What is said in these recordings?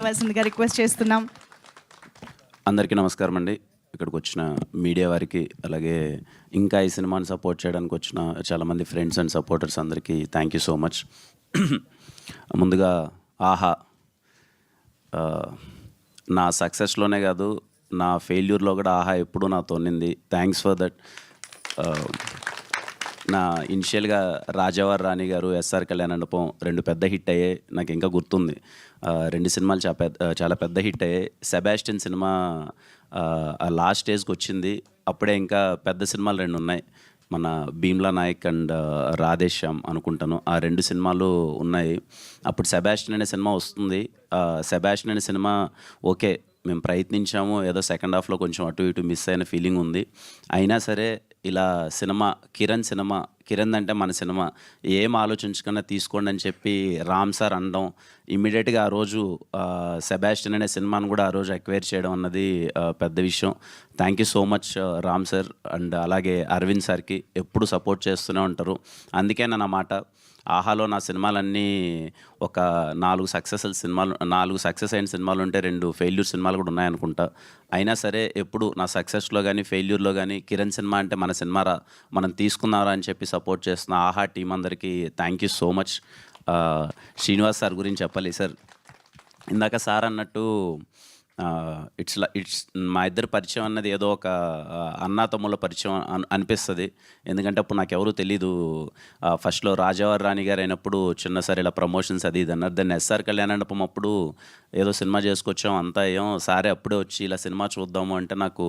ఇవ్వాల్సిందిగా రిక్వెస్ట్ చేస్తున్నాం. అందరికీ నమస్కారం అండి. ఇక్కడికి వచ్చిన మీడియా వారికి, అలాగే ఇంకా ఈ సినిమాని సపోర్ట్ చేయడానికి వచ్చిన చాలామంది ఫ్రెండ్స్ అండ్ సపోర్టర్స్ అందరికీ థ్యాంక్ యూ సో మచ్. ముందుగా ఆహా నా సక్సెస్లోనే కాదు, నా ఫెయిల్యూర్లో కూడా ఆహా ఎప్పుడూ నాతో ఉన్నింది. Thanks for that. నా ఇనిషియల్గా రాజావారి రాణి గారు, ఎస్ఆర్ కళ్యాణమండపం 2 పెద్ద హిట్ అయ్యాయి. నాకు ఇంకా గుర్తుంది. 2 సినిమాలు చాలా పెద్ద హిట్ అయ్యాయి. సెబాస్టియన్ సినిమా లాస్ట్ స్టేజ్కి వచ్చింది. అప్పుడే ఇంకా పెద్ద సినిమాలు 2 ఉన్నాయి. మన భీమ్లా నాయక్ అండ్ రాధేశ్యామ్ అనుకుంటాను. ఆ 2 సినిమాలు ఉన్నాయి. అప్పుడు సెబాస్టియన్ అనే సినిమా వస్తుంది. సెబాస్టియన్ అనే సినిమా ఓకే, మేము ప్రయత్నించాము, ఏదో సెకండ్ హాఫ్లో కొంచెం అటు ఇటు మిస్ అయిన ఫీలింగ్ ఉంది. అయినా సరే ఇలా సినిమా కిరణ్ అంటే మన సినిమా, ఏం ఆలోచించకుండా తీసుకోండి అని చెప్పి రామ్ సార్ అనడం, ఇమ్మీడియట్గా ఆ రోజు సెబాస్టియన్ అనే సినిమాను కూడా ఆ రోజు ఎక్వైర్ చేయడం అన్నది పెద్ద విషయం. Thank you so much Ram sir and అలాగే అరవింద్ సార్కి. ఎప్పుడు సపోర్ట్ చేస్తూనే ఉంటారు. అందుకే నా మాట, ఆహాలో నా సినిమాలన్నీ ఒక 4 సక్సెస్ అయిన సినిమాలు ఉంటే 2 ఫెయిల్యూర్ సినిమాలు కూడా ఉన్నాయనుకుంటా. అయినా సరే ఎప్పుడు నా సక్సెస్లో కానీ ఫెయిల్యూర్లో కానీ కిరణ్ సినిమా అంటే మన సినిమారా, మనం తీసుకున్నారా అని చెప్పి సపోర్ట్ చేస్తున్న ఆహా టీం అందరికీ thank you so much. Srinivas sir గురించి చెప్పాలి సార్. ఇందాక సార్ అన్నట్టు ఇట్స్ మా ఇద్దరి పరిచయం అన్నది ఏదో ఒక అన్నాతమ్ముల పరిచయం అనిపిస్తుంది. ఎందుకంటే అప్పుడు నాకెవరూ తెలీదు. ఫస్ట్లో రాజావారి రాణి గారు అయినప్పుడు చిన్న సరే ఇలా ప్రమోషన్స్ అది ఇది అన్నారు. దాన్ని ఎస్ఆర్ కళ్యాణమండపం అప్పుడు ఏదో సినిమా చేసుకొచ్చాం, అంతా సారే అప్పుడే వచ్చి ఇలా సినిమా చూద్దాము అంటే నాకు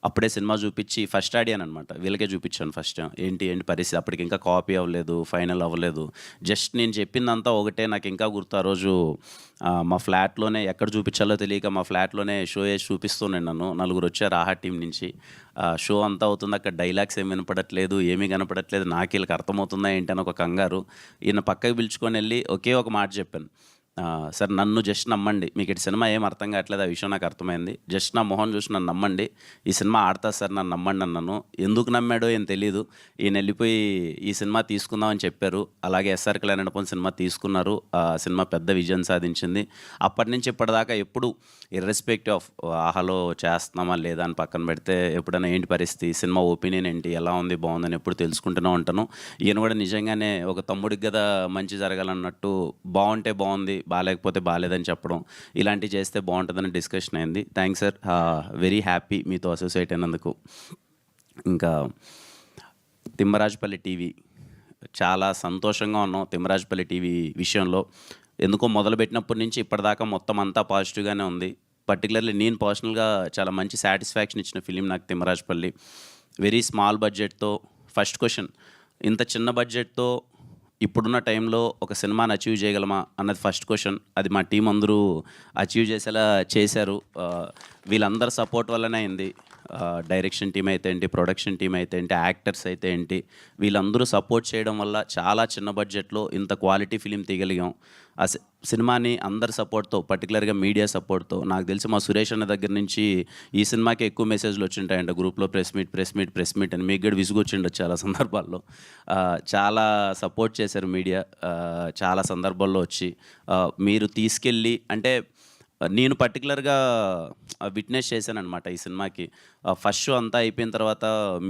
అప్పుడే సినిమా చూపించి ఫస్ట్ అడిగాను అనమాట. వీళ్ళకే చూపించాను ఫస్ట్, ఏంటి పరిస్థితి. అప్పటికి ఇంకా కాపీ అవ్వలేదు, ఫైనల్ అవ్వలేదు. జస్ట్ నేను చెప్పిందంతా ఒకటే. నాకు ఇంకా గుర్తు, ఆ రోజు మా ఫ్లాట్లోనే ఎక్కడ చూపించాలో తెలియక మా ఫ్లాట్లోనే షో వేసి చూపిస్తున్నాను. నన్ను 4 వచ్చారు ఆహా టీం నుంచి. షో అంతా అవుతుంది, అక్కడ డైలాగ్స్ ఏమి వినపడట్లేదు, ఏమీ కనపడట్లేదు. నాకు వీళ్ళకి అర్థమవుతుందా ఏంటని ఒక కంగారు. ఈయన పక్కకి పిలుచుకొని వెళ్ళి ఒకే ఒక మాట చెప్పాను, సార్ నన్ను జస్ట్ నమ్మండి, మీకు ఇటు సినిమా ఏం అర్థం కావట్లేదు, ఆ విషయం నాకు అర్థమైంది. జస్ట్ నా మొహం చూసి నన్ను నమ్మండి, ఈ సినిమా ఆడతా సార్, నన్ను నమ్మండి అన్నాను. ఎందుకు నమ్మాడో ఏం తెలీదు. ఈయన వెళ్ళిపోయి ఈ సినిమా తీసుకుందామని చెప్పారు. అలాగే ఎస్ఆర్ కళ్యాణమండపం సినిమా తీసుకున్నారు. ఆ సినిమా పెద్ద విజయం సాధించింది. అప్పటి నుంచి ఇప్పటిదాకా ఎప్పుడు ఇర్రెస్పెక్టివ్ ఆఫ్ ఆహాలో చేస్తున్నామా లేదా అని పక్కన పెడితే, ఎప్పుడైనా ఏంటి పరిస్థితి, సినిమా ఒపీనియన్ ఏంటి, ఎలా ఉంది, బాగుందని ఎప్పుడు తెలుసుకుంటూనే ఉంటాను. ఈయన కూడా నిజంగానే ఒక తమ్ముడికి కదా మంచి జరగాలన్నట్టు, బాగుంటే బాగుంది, బాగాలేకపోతే బాగాలేదని చెప్పడం, ఇలాంటివి చేస్తే బాగుంటుందని డిస్కషన్ అయింది. థ్యాంక్స్ సార్, వెరీ హ్యాపీ మీతో అసోసియేట్ అయినందుకు. ఇంకా తిమ్మరాజుపల్లి టీవీ, చాలా సంతోషంగా ఉన్నాం తిమ్మరాజుపల్లి టీవీ విషయంలో. ఎందుకో మొదలుపెట్టినప్పటి నుంచి ఇప్పటిదాకా మొత్తం అంతా పాజిటివ్గానే ఉంది. పర్టికులర్లీ నేను పర్సనల్గా చాలా మంచి సాటిస్ఫాక్షన్ ఇచ్చిన ఫిలిం నాకు తిమ్మరాజుపల్లి. వెరీ స్మాల్ బడ్జెట్తో, ఫస్ట్ క్వశ్చన్, ఇంత చిన్న బడ్జెట్తో ఇప్పుడున్న టైంలో ఒక సినిమాని అచీవ్ చేయగలమా అన్నది ఫస్ట్ క్వశ్చన్. అది మా టీం అందరూ అచీవ్ చేసేలా చేశారు. వీళ్ళందరి సపోర్ట్ వల్లనే అయింది. డైరెక్షన్ టీం అయితే ఏంటి, ప్రొడక్షన్ టీం అయితే ఏంటి, యాక్టర్స్ అయితే ఏంటి, వీళ్ళందరూ సపోర్ట్ చేయడం వల్ల చాలా చిన్న బడ్జెట్లో ఇంత క్వాలిటీ ఫిలిం తీయగలిగాం. ఆ సినిమాని అందరి సపోర్ట్తో, పర్టికులర్గా మీడియా సపోర్ట్తో, నాకు తెలిసి మా సురేష్ అన్న దగ్గర నుంచి ఈ సినిమాకి ఎక్కువ మెసేజ్లు వచ్చింటాయంట గ్రూప్లో, ప్రెస్ మీట్ అని. మీకు కూడా విసుగు వచ్చిండొచ్చు చాలా సందర్భాల్లో. చాలా సపోర్ట్ చేశారు మీడియా చాలా సందర్భాల్లో వచ్చి. మీరు తీసుకెళ్ళి, అంటే నేను పర్టికులర్గా విట్నెస్ చేశాననమాట ఈ సినిమాకి. ఫస్ట్ షో అంతా అయిపోయిన తర్వాత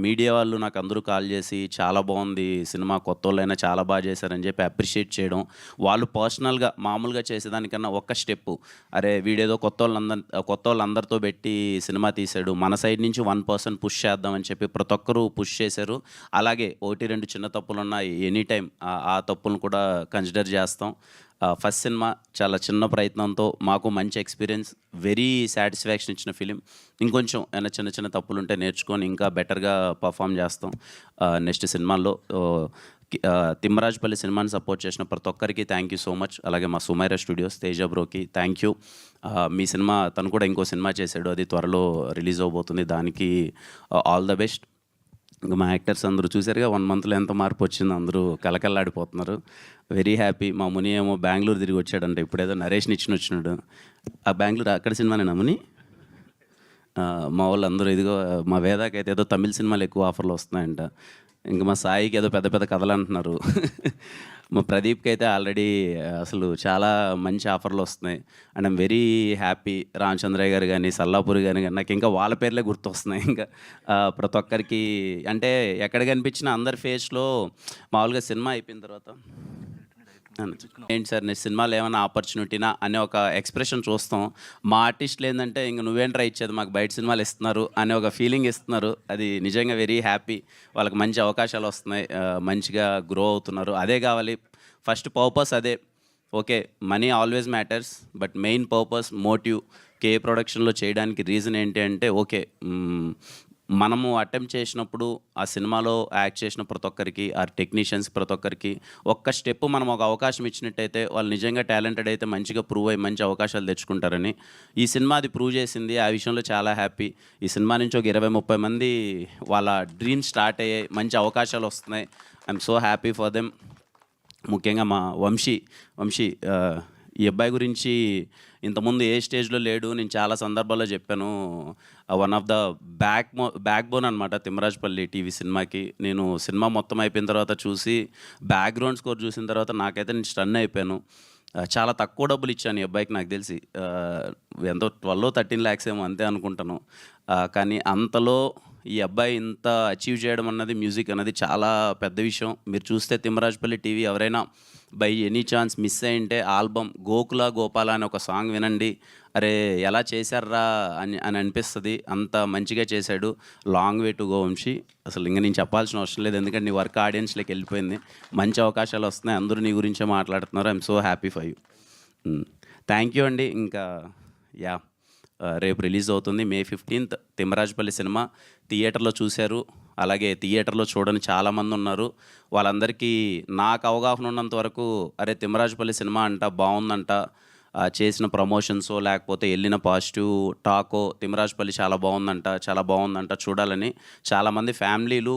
మీడియా వాళ్ళు నాకు అందరూ కాల్ చేసి, చాలా బాగుంది సినిమా, కొత్త వాళ్ళైనా చాలా బాగా చేశారని చెప్పి అప్రిషియేట్ చేయడం. వాళ్ళు పర్సనల్గా మామూలుగా చేసేదానికన్నా ఒక్క స్టెప్పు, అరే వీడేదో కొత్త వాళ్ళందరితో పెట్టి సినిమా తీశాడు, మన సైడ్ నుంచి 1% పుష్ చేద్దామని చెప్పి ప్రతి ఒక్కరూ పుష్ చేశారు. అలాగే 1-2 చిన్న తప్పులున్నా ఎనీ టైం ఆ తప్పులను కూడా కన్సిడర్ చేస్తాం. ఫస్ట్ సినిమా చాలా చిన్న ప్రయత్నంతో మాకు మంచి ఎక్స్పీరియన్స్, వెరీ సాటిస్ఫాక్షన్ ఇచ్చిన ఫిలిం. ఇంకొంచెం ఏమైనా చిన్న తప్పులుంటే నేర్చుకొని ఇంకా బెటర్గా పర్ఫామ్ చేస్తాం నెక్స్ట్ సినిమాల్లో. తిమ్మరాజుపల్లి సినిమాని సపోర్ట్ చేసిన ప్రతి ఒక్కరికి థ్యాంక్ యూ సో మచ్. అలాగే మా సుమైరా స్టూడియోస్ తేజ బ్రోకి థ్యాంక్ యూ. మీ సినిమా, తను కూడా ఇంకో సినిమా చేశాడు, అది త్వరలో రిలీజ్ అవబోతుంది, దానికి ఆల్ ద బెస్ట్. ఇంకా మా యాక్టర్స్ అందరూ చూసారుగా 1 మంత్లో ఎంత మార్పు వచ్చిందో, అందరూ కలకల్లాడిపోతున్నారు. Very happy. మా ముని ఏమో బెంగళూరు తిరిగి వచ్చాడంట, ఇప్పుడేదో నరేష్ని వచ్చినాడు. ఆ బెంగళూరు అక్కడ సినిమానేనా ముని? మా వాళ్ళు అందరూ, ఇదిగో మా వేదాకి అయితే ఏదో తమిళ సినిమాలు ఎక్కువ ఆఫర్లు వస్తున్నాయంట. ఇంకా మా సాయికి ఏదో పెద్ద పెద్ద కథలు అంటున్నారు. మా ప్రదీప్కి అయితే ఆల్రెడీ అసలు చాలా మంచి ఆఫర్లు వస్తున్నాయి. And I'm very happy. Ramachandraiah గారు కానీ, సల్లాపూరి గారు కానీ, నాకు ఇంకా వాళ్ళ పేర్లే గుర్తొస్తున్నాయి. ఇంకా ప్రతి ఒక్కరికి అంటే ఎక్కడ కనిపించినా అందరి ఫేస్లో మామూలుగా సినిమా అయిపోయిన తర్వాత ఏంటి సార్ నేను సినిమాలో ఏమైనా ఆపర్చునిటీనా అనే ఒక ఎక్స్ప్రెషన్ చూస్తాం. మా ఆర్టిస్టులు ఏంటంటే ఇంక నువ్వేంట్రా ఇచ్చేది, మాకు బయట సినిమాలు ఇస్తున్నారు అనే ఒక ఫీలింగ్ ఇస్తున్నారు. అది నిజంగా వెరీ హ్యాపీ. వాళ్ళకి మంచి అవకాశాలు వస్తున్నాయి, మంచిగా గ్రో అవుతున్నారు. అదే కావాలి. ఫస్ట్ పర్పస్ అదే. Okay, money always matters, but main purpose, motive కే ప్రొడక్షన్లో చేయడానికి రీజన్ ఏంటి అంటే ఓకే, మనము అటెంప్ట్ చేసినప్పుడు ఆ సినిమాలో యాక్ట్ చేసిన ప్రతి ఒక్కరికి, ఆ టెక్నీషియన్స్ ప్రతి ఒక్కరికి ఒక్క స్టెప్ మనం ఒక అవకాశం ఇచ్చినట్టయితే వాళ్ళు నిజంగా టాలెంటెడ్ అయితే మంచిగా ప్రూవ్ అయ్యి మంచి అవకాశాలు తెచ్చుకుంటారని ఈ సినిమా అది ప్రూవ్ చేసింది. ఆ విషయంలో చాలా హ్యాపీ. ఈ సినిమా నుంచి ఒక 20-30 మంది వాళ్ళ డ్రీమ్స్ స్టార్ట్ అయ్యాయి, మంచి అవకాశాలు వస్తున్నాయి. I'm so happy for them. ముఖ్యంగా మా వంశీ ఈ అబ్బాయి గురించి ఇంతకుముందు ఏ స్టేజ్లో లేడు. నేను చాలా సందర్భాల్లో చెప్పాను. One of the back bone అనమాట తిమ్మరాజుపల్లి టీవీ సినిమాకి. నేను సినిమా మొత్తం అయిపోయిన తర్వాత చూసి బ్యాక్గ్రౌండ్ స్కోర్ చూసిన తర్వాత నాకైతే నేను స్టన్ అయిపోయాను. చాలా తక్కువ డబ్బులు ఇచ్చాను ఈ అబ్బాయికి, నాకు తెలిసి ఎంతో 12-13 lakhs ఏమో అంతే అనుకుంటాను. కానీ అంతలో ఈ అబ్బాయి ఇంత అచీవ్ చేయడం అన్నది, మ్యూజిక్ అన్నది చాలా పెద్ద విషయం. మీరు చూస్తే తిమ్మరాజుపల్లి టీవీ ఎవరైనా బై ఎనీ ఛాన్స్ మిస్ అయ్యింటే ఆల్బమ్ గోకుల గోపాల అనే ఒక సాంగ్ వినండి. అరే ఎలా చేశారా అని అనిపిస్తుంది. అంత మంచిగా చేశాడు. Long way to go Vamshi. అసలు ఇంకా నేను చెప్పాల్సిన అవసరం లేదు, ఎందుకంటే నీ వర్క్ ఆడియన్స్లోకి వెళ్ళిపోయింది. మంచి అవకాశాలు వస్తున్నాయి, అందరూ నీ గురించే మాట్లాడుతున్నారు. I'm so happy for you. Thank you అండి. ఇంకా యా, రేపు రిలీజ్ అవుతుంది May 15th తిమ్మరాజుపల్లి సినిమా. థియేటర్లో చూశారు, అలాగే థియేటర్లో చూడని చాలామంది ఉన్నారు. వాళ్ళందరికీ నాకు అవగాహన ఉన్నంత వరకు అరే తిమ్మరాజుపల్లి సినిమా అంట బాగుందంట, చేసిన ప్రమోషన్సో లేకపోతే వెళ్ళిన పాజిటివ్ టాకో తిమ్మరాజుపల్లి చాలా బాగుందంట చూడాలని చాలామంది ఫ్యామిలీలు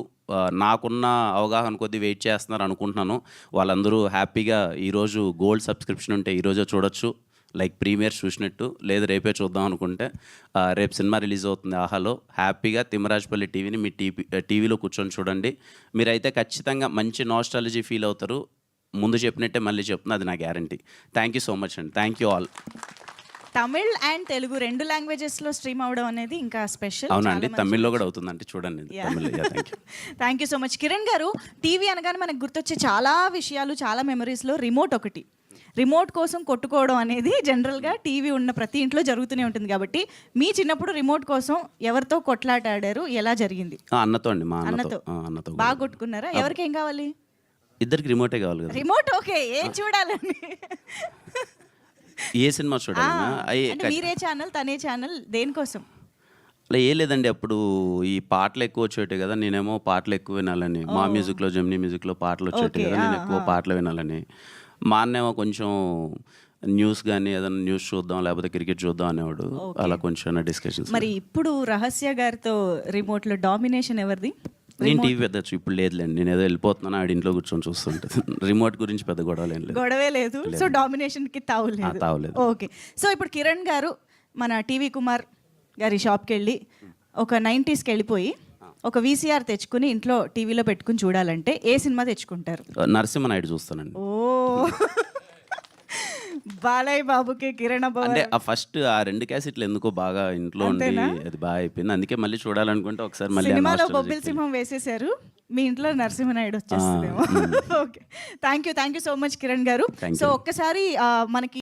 నాకున్న అవగాహన కొద్దీ వెయిట్ చేస్తున్నారు అనుకుంటున్నాను. వాళ్ళందరూ హ్యాపీగా ఈరోజు గోల్డ్ సబ్స్క్రిప్షన్ ఉంటే ఈరోజే చూడొచ్చు, లైక్ ప్రీమియర్ చూసినట్టు. లేదు రేపే చూద్దాం అనుకుంటే రేపు సినిమా రిలీజ్ అవుతుంది ఆహాలో. హ్యాపీగా తిమ్మరాజుపల్లి టీవీని మీ టీవీలో కూర్చొని చూడండి. మీరైతే ఖచ్చితంగా మంచి నాస్టాలజీ ఫీల్ అవుతారు. ముందు చెప్పినట్టే మళ్ళీ చెప్తున్నా, అది నా guarantee. Thank you so much అండి. Thank you all. Tamil and Telugu 2 లాంగ్వేజెస్లో స్ట్రీమ్ అవడం అనేది ఇంకా స్పెషల్. అవునండి, తమిళ్లో కూడా అవుతుందంటే చూడండి. Thank you so much Kiran గారు. టీవీ అనగానే మనకు గుర్తొచ్చే చాలా విషయాలు, చాలా మెమరీస్లో రిమోట్ ఒకటి. రిమోట్ కోసం కొట్టుకోవడం అనేది జనరల్గా టీవీ ఉన్న ప్రతి ఇంట్లో జరుగుతూనే ఉంటుంది. కాబట్టి మీ చిన్నప్పుడు రిమోట్ కోసం ఎవరితో కొట్లాట ఆడారు, ఎలా జరిగింది? అన్నతో అండి. మా అన్నతో బాగా కొట్టుకున్నారా? ఎవరికి ఏం కావాలి? ఇద్దరికి రిమోటే కావాలి కదా. రిమోట్ ఓకే, ఏం చూడాలని? ఏ సినిమా చూడాలి? మీరే ఛానల్, తనే ఛానల్, దేనికోసం? అలా ఏ లేదండి. అప్పుడు ఈ పాటలు ఎక్కువ వచ్చేటి కదా, నేనేమో పాటలు ఎక్కువ వినాలని. మా మ్యూజిక్లో, జెమినీ మ్యూజిక్లో పాటలు వచ్చేటి కదా, నేను ఎక్కువ పాటలు వినాలని. మా అన్నేమో కొంచెం న్యూస్ కానీ ఏదైనా న్యూస్ చూద్దాం లేకపోతే క్రికెట్ చూద్దాం అనేవాడు. అలా కొంచెం డిస్కషన్స్. మరి ఇప్పుడు రహస్య గారితో రిమోట్లో డామినేషన్ ఎవరిది? నేను టీవీ పెద్ద ఇప్పుడు లేదులేండి, నేను ఏదో వెళ్ళిపోతున్నాను, ఆడి ఇంట్లో కూర్చొని చూస్తుంటుంది. రిమోట్ గురించి పెద్ద గొడవే లేదు. సో డామినేషన్కి తావులేదు. ఓకే, సో ఇప్పుడు కిరణ్ గారు మన టీవీ కుమార్ గారి షాప్కి వెళ్ళి ఒక 90s వెళ్ళిపోయి ఒక VCR తెచ్చుకుని ఇంట్లో టీవీలో పెట్టుకుని చూడాలంటే ఏ సినిమా తెచ్చుకుంటారు? నరసింహనాయుడు చూస్తానండి. ఓ బాలయ్య బాబుకి కిరణ్ అంటే ఫస్ట్ ఆ 2 క్యాసెట్లు ఎందుకో బాగా ఇంట్లో ఉండి అది బాగా అయిపోయింది. అందుకే మళ్ళీ చూడాలనుకుంటే ఒకసారి మళ్ళీ సినిమాలో బొబ్బిల్ సింహం వేసేసారు, మీ ఇంట్లో నరసింహనాయుడు వచ్చేస్తుందేమో. Okay, thank you so much Kiran గారు. సో ఒక్కసారి మనకి